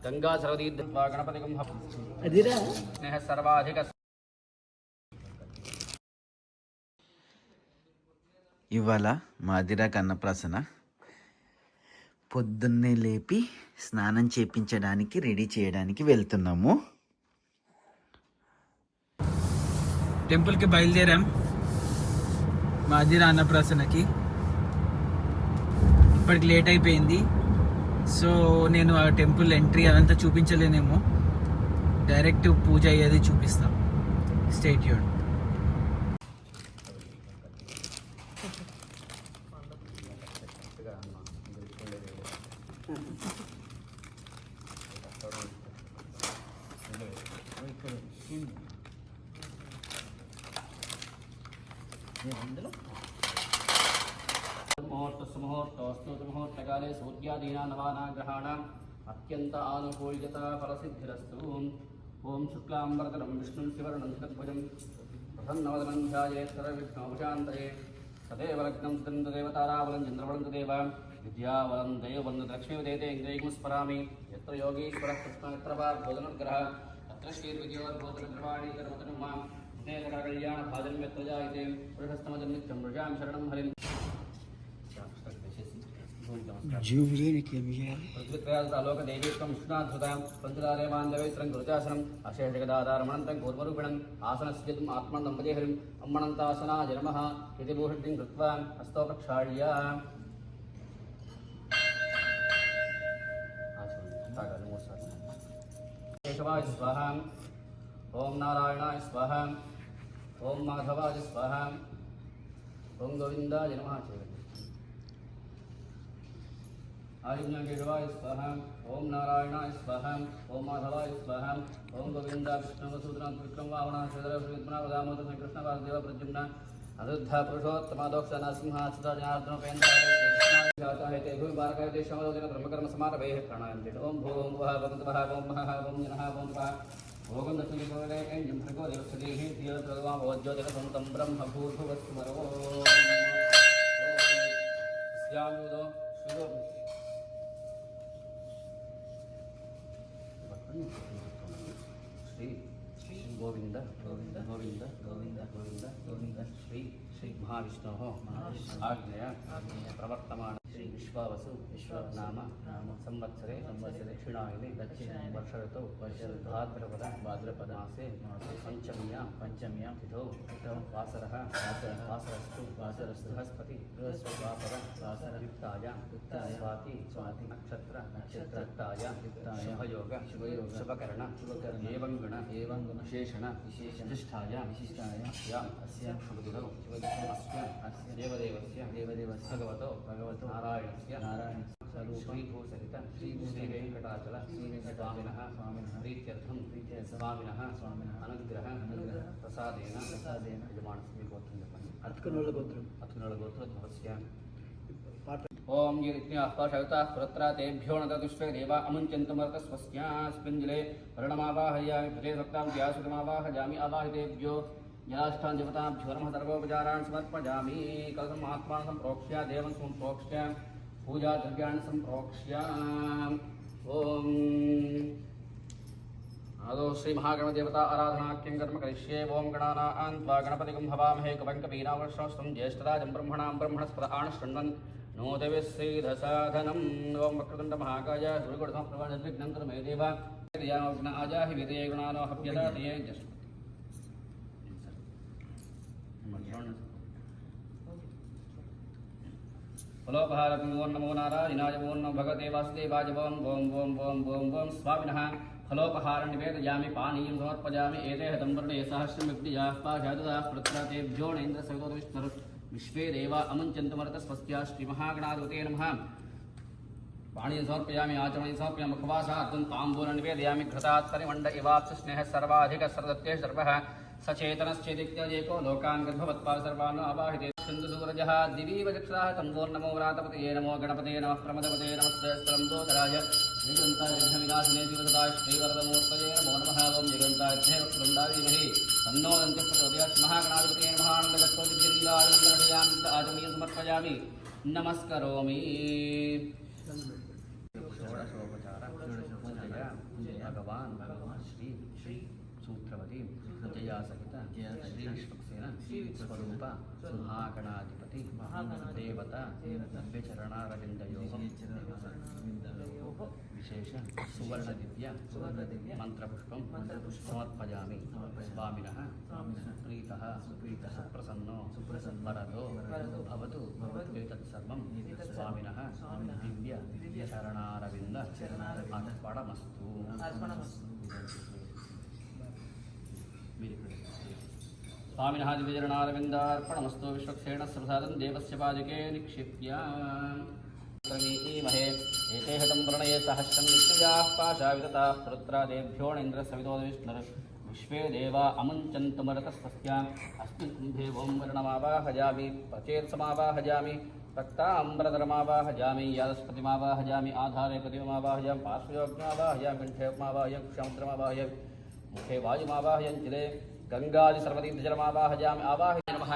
गंगा सरदी गणपति स्नेह सर्वाधिक ఇవాళ మాదిరాకు అన్నప్రాసన. పొద్దున్నే లేపి స్నానం చేపించడానికి రెడీ చేయడానికి వెళ్తున్నాము. టెంపుల్కి బయలుదేరాం మాదిరా అన్నప్రాసనకి. ఇప్పటికి లేట్ అయిపోయింది, సో నేను ఆ టెంపుల్ ఎంట్రీ అదంతా చూపించలేనేమో, డైరెక్ట్ పూజ అయ్యేది చూపిస్తాం. Stay tuned. मुहूर्तकाले सूर्यादीना नवाना ग्रहाणाम् अत्यंत आनुकूल्यता फलसिद्धिरस्तु। ओं शुक्लांबरधरं विष्णुं शिवर्णं चतुर्भुजं प्रसन्नवदनं ध्यायेत् सर्वविघ्नोपशान्तये। तदेव लग्नं सुतं तदेव ताराबलं चन्द्रबलं तदेव विद्याबलं दैवबलं लक्ष्मीवदेते इन्द्रियं स्मरामि। यत्र योगीश्वरः कृष्णः यत्र पार्थोदनुग्रहः तत्र श्रीर्विजयोद्भूतनग्रवाणी कर्मतनुं मां कल्याणभाजनं यत्र जायते पुरुषस्तमजं नित्यं व्रजामि शरणं हरिम्। पृथ्वीत्रयालोक देवीत्वं विष्णुनाथुतां पञ्चदारे मान्दवेत्रं गुरुचासनम् अशेषजगदाधारमणन्तं कूर्मरूपिणम् आसनस्यम् आत्मनं दम्पते हरिम् अम्मणन्तासनाय नमः इति भूषितिं कृत्वा हस्तो प्रक्षाल्य केशवाय स्वाहा। ओं नारायणाय स्वाहा। ओं माधवाय स्वाहा। ओं गोविन्दाय नमः। आयुज्ञकेशवाय स्वाहा। ओं नारायणाय स्वाहा। ओं माधवाय स्वाहा। ओं गोविंदा विष्णुवसूदन विक्रम वामन श्रीधर श्रीपना दामोदर कृष्ण वासुदेव प्रद्युम्न अनिरुद्ध पुरुषोत्तम दोक्ष नरसिंह सुधाजनार्दन भूमि बारकते शमदोदिन ब्रह्मकर्म समारभे प्राणायाम। ओं भूं वः भगवन्तः ओं महः ओं जनः ओं वः भोगं दक्षिणे ऐं भृगो देवस्तेः तीर्थवा भवज्योतिरसंतं ब्रह्म भूर्भुवस्मरो स्याम्युदो शिवो श्री श्री गोविंद गोविंद गोविंद गोविंद गोविंद गोविंद श्री श्री महाविष्णोः आज्ञया प्रवर्तमान श्री विश्वावसु विश्वनाम संवत्सरे दक्षिणायने वर्ष ऋतौ भाद्रपद मासे पंचम्यां तिथौ वासरः वासरस्तु बृहस्पति युक्तायां स्वाति नक्षत्र शुभयोग शुभकर्ण एवं गुण विशेषण विशिष्टायां अस्य शुभदिनौ देवदेवस्य भगवतो नारायणस्य श्रीभूसहित श्रीवेंकटाचल स्वामिनः प्रीत्यर्थं स्वामिनः अनुग्रह प्रसादेन यजमानस्य गोत्रं చెప్పండి. అత్కనోళ్ళ గోత్రోద్భవస్య ओम ये इत्याहपाशयुता पुरत्रा तेभ्यो न तदुष्वे देवा अमुञ्चन्तमर्तस्वस्यास्मिञ्जले वर्णमावाहयामि प्रते भक्तां व्यासुतमावाहयामि आवाहितेभ्यो जलाष्टान् देवताभ्यो नमः सर्वोपचारान् समर्पयामि। कलशम् आत्मानं सम्प्रोक्ष्य देवं सम्प्रोक्ष्य पूजा द्रव्याणि सम्प्रोक्ष्य ओम आदौ श्री महागणदेवता आराधनाख्यं कर्म करिष्ये। ओम गणानां त्वा गणपतिं हवामहे कवं कवीनावश्रवस्तं ज्येष्ठराजं ब्रह्मणां ब्रह्मणस्पद आनश्रण्वन् नोदविश्रीधसाधनम्। ओं वक्रतुण्ड महाकाय सूर्यकोटिसमप्रभा निर्विघ्नं कुरु मे देव। याज्ञ आजाहि विदये गुणानो हव्यदातये फलोपहारकं ओं नमो नारायणाय ओं नमो भगवते वासुदेवाय ओं ओं ओं ओं ओं ओं स्वामिनः। फलोपहारं निवेदयामि पानीयं समर्पयामि। एतेह दम्बर्णे सहस्रं विद्याः पाशादुदाः प्रत्रातेभ्यो नेन्द्रसवितो विश्वे देवा अमुञ्चन्तमर्तस्वस्या श्रीमहागणाधिपते नमः। पाणीं समर्पयामि आचमनीं समर्पयामि मुखवासार्थं ताम्बूलं निवेदयामि। घृतात् परिमण्ड इवाप्स स्नेहः सर्वाधिक सर्वदत्ते सर्वः सचेतनश्चेदित्यजेको लोकान् गर्भवत्पाद सर्वान् आवाहिते। सिन्धुसूरजः दिवीव चक्षुराः तम्बोर्नमो व्रातपतये नमो गणपते नमः प्रमदपते नमस्ते स्तम्भोधराय निगन्ताय विघ्नविनाशिने दिवसदाय श्रीवरदमूर्तये नमो नमः। ओं निगन्ताभ्ये वक्रतुण्डाय धीमहि तन्नो दन्त्यः प्रचोदयात्। महागणाधिपते नमः। आनन्दगर्भोद्गीर्यानन्दयामि आचमनीयं समर्पयामि नमस्करोमि। षोडशोपचार भगवान श्री सूत्रवती जया सहित श्री विश्वक्सेन स्वरूप महागणाधिपति देवता दिव्यचरणारविन्दयोः विशेष सुवर्ण दिव्य मंत्रपुष्पं समर्पयामि स्वामिनः प्रीतः सुप्रसन्नो वरदो भवतु एतत्सर्वं स्वामिनः दिव्य चरणारविन्द अर्पणमस्तु। स्वामिनः दिव्यचरणारविन्दार्पणमस्तु। विश्वक्सेन प्रसादं देवस्य पादुके निक्षिप्य प्रणीमहे एते हतं प्रणये सहस्रं विष्णुयाः पाशाविरताः पुरुत्रादेभ्यो इन्द्रसवितोविष्णुर् विश्वे देवा अमुञ्चन्तुमरतस्तस्याम् अस्मिन् कुम्भे ओं वर्णमावाहयामि पचेत्समावाहयामि रक्ताम्बरधरमावाहयामि यादस्पतिमावाहयामि आधारे प्रतिमावाहयामि पार्श्वयोग्यमावाहयामि कण्ठेमावाहयामि क्षमुद्रमावाहयामि मुखे वायुमावाहयामि चिरे गङ्गादिसर्वतीर्थजलमावाहयामि आवाहयामि नमः।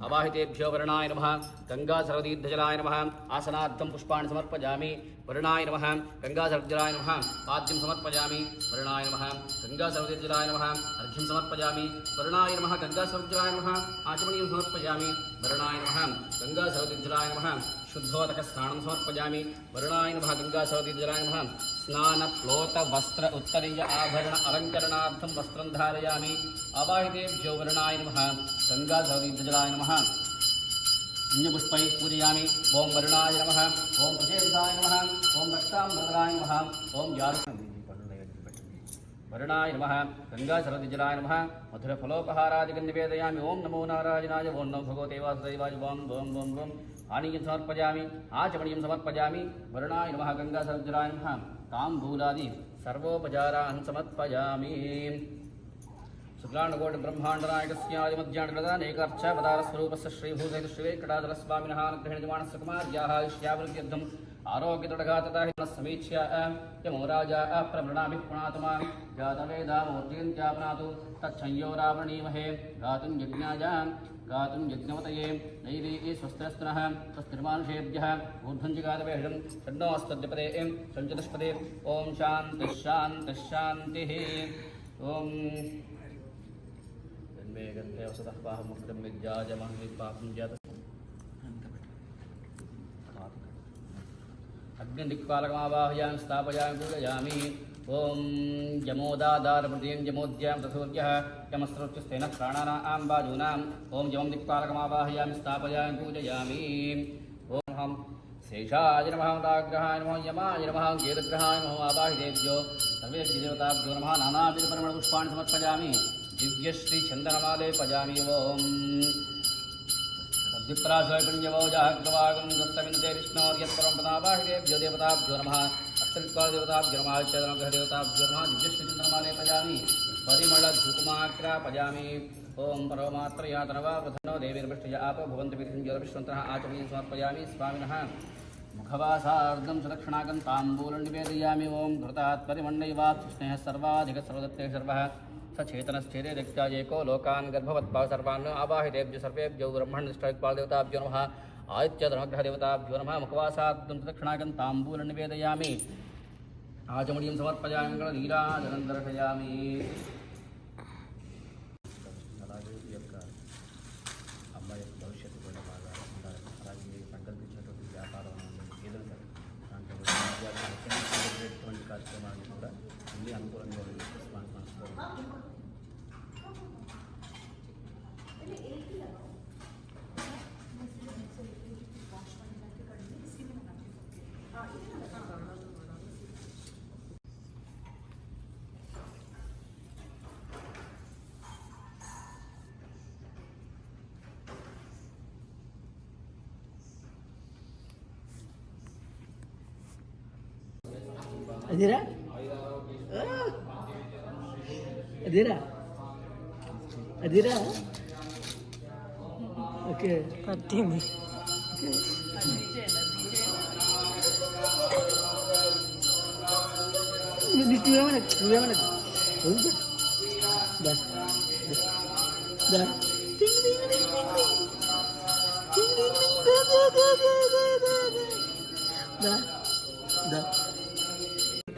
अवाहितेभ्यो वर्णाय नमः। गंगासर्वतीर्थजलाय नमः। आसनार्थं पुष्पाणि समर्पयामि वर्णाय नमः। गंगासर्वतीर्थजलाय नमः। पाद्यं समर्पयामि वर्णाय नमः। गंगासर्वतीर्थजलाय नमः। अर्घ्यं समर्पयामि वर्णाय नमः। गंगासर्वतीर्थजलाय नमः। आचमनीयं समर्पयामि वर्णाय नमः। गंगासर्वतीर्थजलाय नमः। शुद्धोदकस्नानं समर्पयामि वर्णाय नमः। गंगासर्वतीर्थजलाय नमः। स्नान प्लोत वस्त्र उत्तरीय आभरण अलंकरणार्थं वस्त्रं धारयामि। अवाहितेभ्यो वर्णाय नमः। गंगासर्वतीर्थजलाय नमः। पुण्यपुष्पैः पूजयामि। ओं वर्णाय नमः। ओं प्रचेतसाय नमः। ओं रक्ताम्बरधराय नमः। ओं वर्णाय नमः। गंगासर्वतीर्थजलाय नमः। मधुरफलोपहारादिकं निवेदयामि। ओं नमो नारायणाय। ओं नमो भगवते वासुदेवाय। ओं ओं ओं ओं पानीयं समर्पयामि। आचमनीयं समर्पयामि वर्णाय नमः। गंगासर्वतीर्थजलाय नमः। ताम्बूलादि सर्वोपचारान् समर्पयामि। शुक्लाण्डकोटिब्रह्माण्डनायकस्यादिमध्याण्डकृतानेकार्चावतारस्वरूपस्य श्रीभूषित श्रीवेङ्कटाचलस्वामिनः अनुग्रहेणजमानस्य कुमार्याः इष्यावृद्ध्यर्थम् आरोग्यदृढघातताः यमो राजा प्रवृणाभिः पुनातमा जातवेदामूर्तिन्त्यापनातु तच्छंयो रावणीमहे गातुं यज्ञवतये नैवे स्वस्तिरस्तनः स्वस्तिर्मानुषेभ्यः ऊर्ध्वं जिगातवेषं षण्णोऽस्तद्विपदे सञ्चतुष्पदे ॐ शान्तिः शान्तिः शान्तिः। ॐ जन्मे गन्धे वसतः पाहमुक्तं विद्याजमहं जात अग्निदिक्पालकमावाहयामि स्थापयामि पूजयामि। ओं यमोदादारप्रतिं यमोद्यां तथूर्यः यमस्रोच्यस्तेन प्राणानां बाजूनाम् ओं यमं दिक्पालकमावाहयामि स्थापयामि पूजयामि। ओं हम शेषाय नमः दाग्रहाय नमः यमाय नमः केतुग्रहाय नमः आवाहितेभ्यो सर्वेभ्यो देवताभ्यो नमः। नानाविधपरिमलपुष्पाणि समर्पयामि। दिव्यश्रीचन्दनमालेपयामि। ओं विप्राशय पुण्यवो जाग्रवागं दत्तविन्दे विष्णोर्यत्परं पदावाहितेभ्यो देवताभ्यो नमः। अष्टवित्पालदेवताभ्यो नमः। चन्द्रग्रहदेवताभ्यो नमः। दिव्यश्रीचन्द्रमालेपयामि। परिमलधूपमाग्रापयामि। ओं परमात्रयातनवा प्रधनो देवीर्विष्टय आप भवन्तु विधिं ज्योतिष्वन्तः आचमनीं समर्पयामि। स्वामिनः मुखवासार्धं सुदक्षिणाकं ताम्बूलं निवेदयामि। ओं घृतात् परिमण्डयवात् स्नेहः सर्वाधिकसर्वदत्ते सर्वः सचेतनश्चेते दिक्त्याजेको लोकान् गर्भवत्पाः सर्वान् आवाहितेभ्यो सर्वेभ्यो ब्रह्मणनिष्ठवित्पालदेवताभ्यो नमः। आदित्यधर्मग्रहदेवताभ्यो नमः। मुखवासार्धं सुदक्षिणाकं ताम्बूलं निवेदयामि। आचमनीं समर्पयामि। नीराजनं दर्शयामि। అలాగే ఈ యొక్క అమ్మాయి యొక్క భవిష్యత్తు కూడా బాగా ఉండాలి. అలాగే సంకల్పించినటువంటి వ్యాపారం ఏదైనా సరే దాంట్లో చేసేటువంటి కార్యక్రమాలను కూడా అన్ని అనుకూలంగా మనసులో అదిరా అదిరా అదిరా ఓకే పట్టింది. నువ్వేమన్నా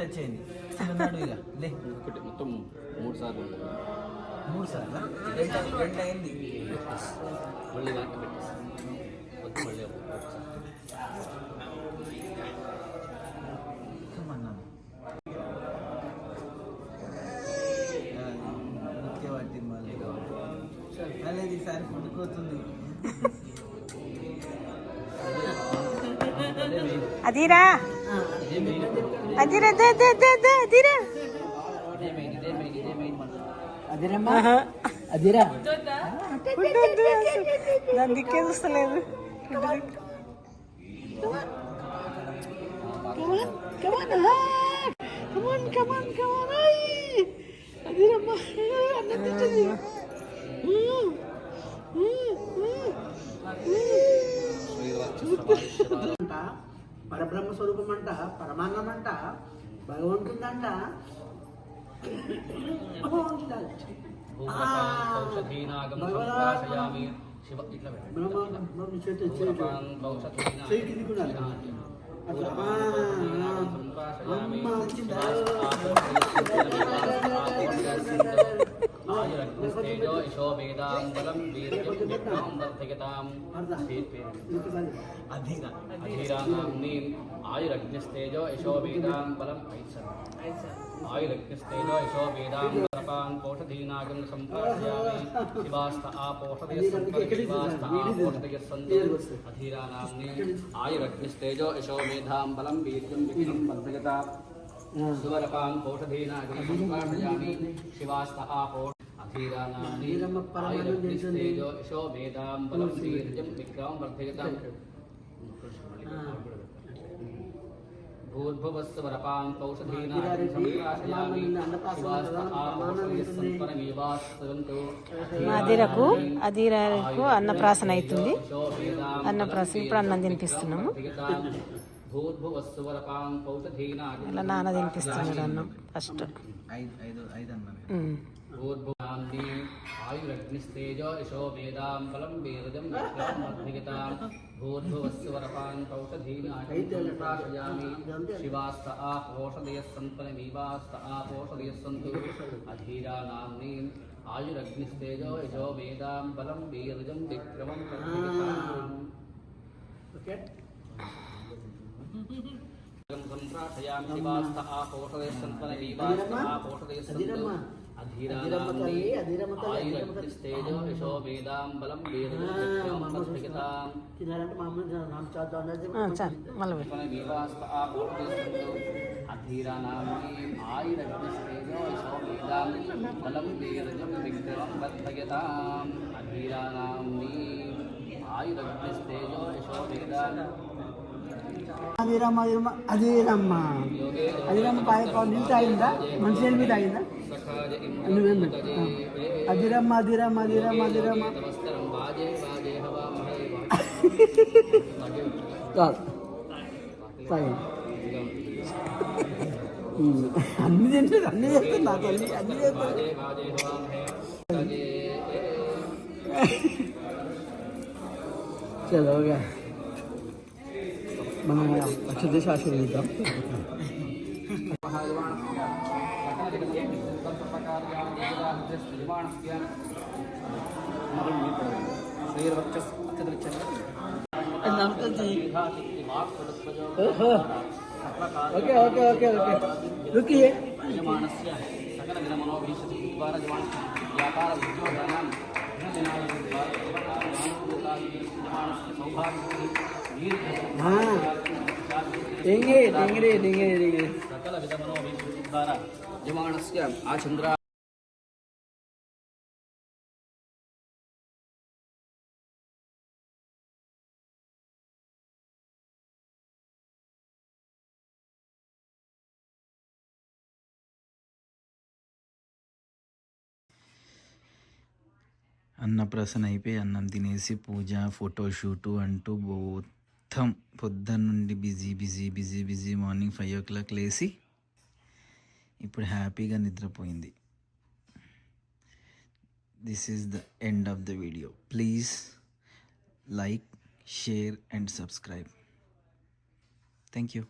టచ్ అయింది. చిన్ననాడు ఇక లే ఒకటి మొత్తం 3 సార్లు ఉంటుంది. 3 సార్లు 2 అయింది. మళ్ళీ వెనక్కి పెట్టేసి వద్దు మళ్ళీ అన్నాను ఓకే పట్టింది మళ్ళీ లేదు ఈసారి పుట్టుకోతుంది. అదిరా అదిరా అదిరా అదిరమ్మా అదిరా దాని దిక్కే చూస్తలేదు. పరబ్రహ్మ స్వరూపం అంట, పరమాన్నం అంట, భగవంతుందంట. ఔషధీనాగం శివ ఇట్లా ఆయురగ్నిస్తేజో యశో వేదాంబలం వీర్యం విఘ్నం వర్ధయతాం అధీరానాంని ఆయురగ్నిస్తేజో యశో వేదాంబలం ఆయురగ్నిస్తేజో యశో వేదాంబలపాన్ పోషధీనాగం సంప్రాశయామి శివాస్త ఆపోషధయ శివాస్త ఆపోషధయ సంతు అధీరానాంని ఆయురగ్నిస్తేజో యశో వేదాంబలం వీర్యం విఘ్నం వర్ధయతాం సువరపాం పోషధీనాగం సంప్రాశయామి శివాస్త ఆపో అధీరానాంనిస్తేజో యశో వేదాంబలం వీర్యం విక్రమం వర్ధయతాం భూర్భువస్వరపాం పౌషధీనాగం సంప్రాశయామి శివాస్త ఆపోషధయ సంపరమేవాస్తంతు అదిరకు అన్నప్రాసన అవుతుంది. అన్నప్రాసన ఇప్పుడు అన్నం తినిపిస్తున్నాము. ఇలా నాన్న తినిపిస్తున్నాడు అన్నం ఫస్ట్. ఆయురగ్నిస్తేజో యశో వేదాంబలం వేదం విక్రమం భూర్భువస్వరపాన్ పౌషధీనాశయామి శివాస్త ఆపోషధయ సంపనమీవాస్త ఆపోషధయ సంతు అధీరానాంని ఆయురగ్నిస్తేజో యశో వేదాంబలం వీర్యం విక్రమం సంప్రాశయామి శివాస్త ఆపోషధయ సంపనమీవాస్త ఆపోషధయ సంతు అధీరానాంని ఆయురగ్నిస్తేజో యశో వేదాంబలం వీర్యం విక్రమం వర్ధయతాం తినాలంటే మామూలు వివాస్త ఆపోషధయ సంతు అధీరానాంని ఆయురగ్నిస్తేజో యశో వేదాంబలం వీర్యం విక్రమం వర్ధయతాం అధీరానాంని ఆయురగ్నిస్తేజో యశో వేదాంబలం అదిరమ్మ నీళ్ళు తాగిందా? మంచి నీళ్ళు మీద తాగిందా? నువ్వేమి అదిరమ్మ అదిరమ్మ అదిరమ్మ అదిరమ్మ అన్ని తింటుంది, అన్ని చేస్తుంది నా తల్లి, అన్ని చేస్తుంది. చలోగా మనం అక్షదేశ ఆశీర్వదిద్దాం. ఓకే ఓకే ఓకే ఓకే रुकिए सकल विरमनोभीषति द्वारा व्यापार उद्योगानां हाँ देंगे देंगे देंगे देंगे सकल विरमनोभीषति द्वारा यमानस्य आचंद्रा అన్నప్రాసన అయిపోయి అన్నం తినేసి పూజ ఫోటోషూటు అంటూ మొత్తం పొద్దున్న నుండి బిజీ మార్నింగ్ 5 o'clock లేసి ఇప్పుడు హ్యాపీగా నిద్రపోయింది. This is the end of the video. Please like, share and subscribe. Thank you.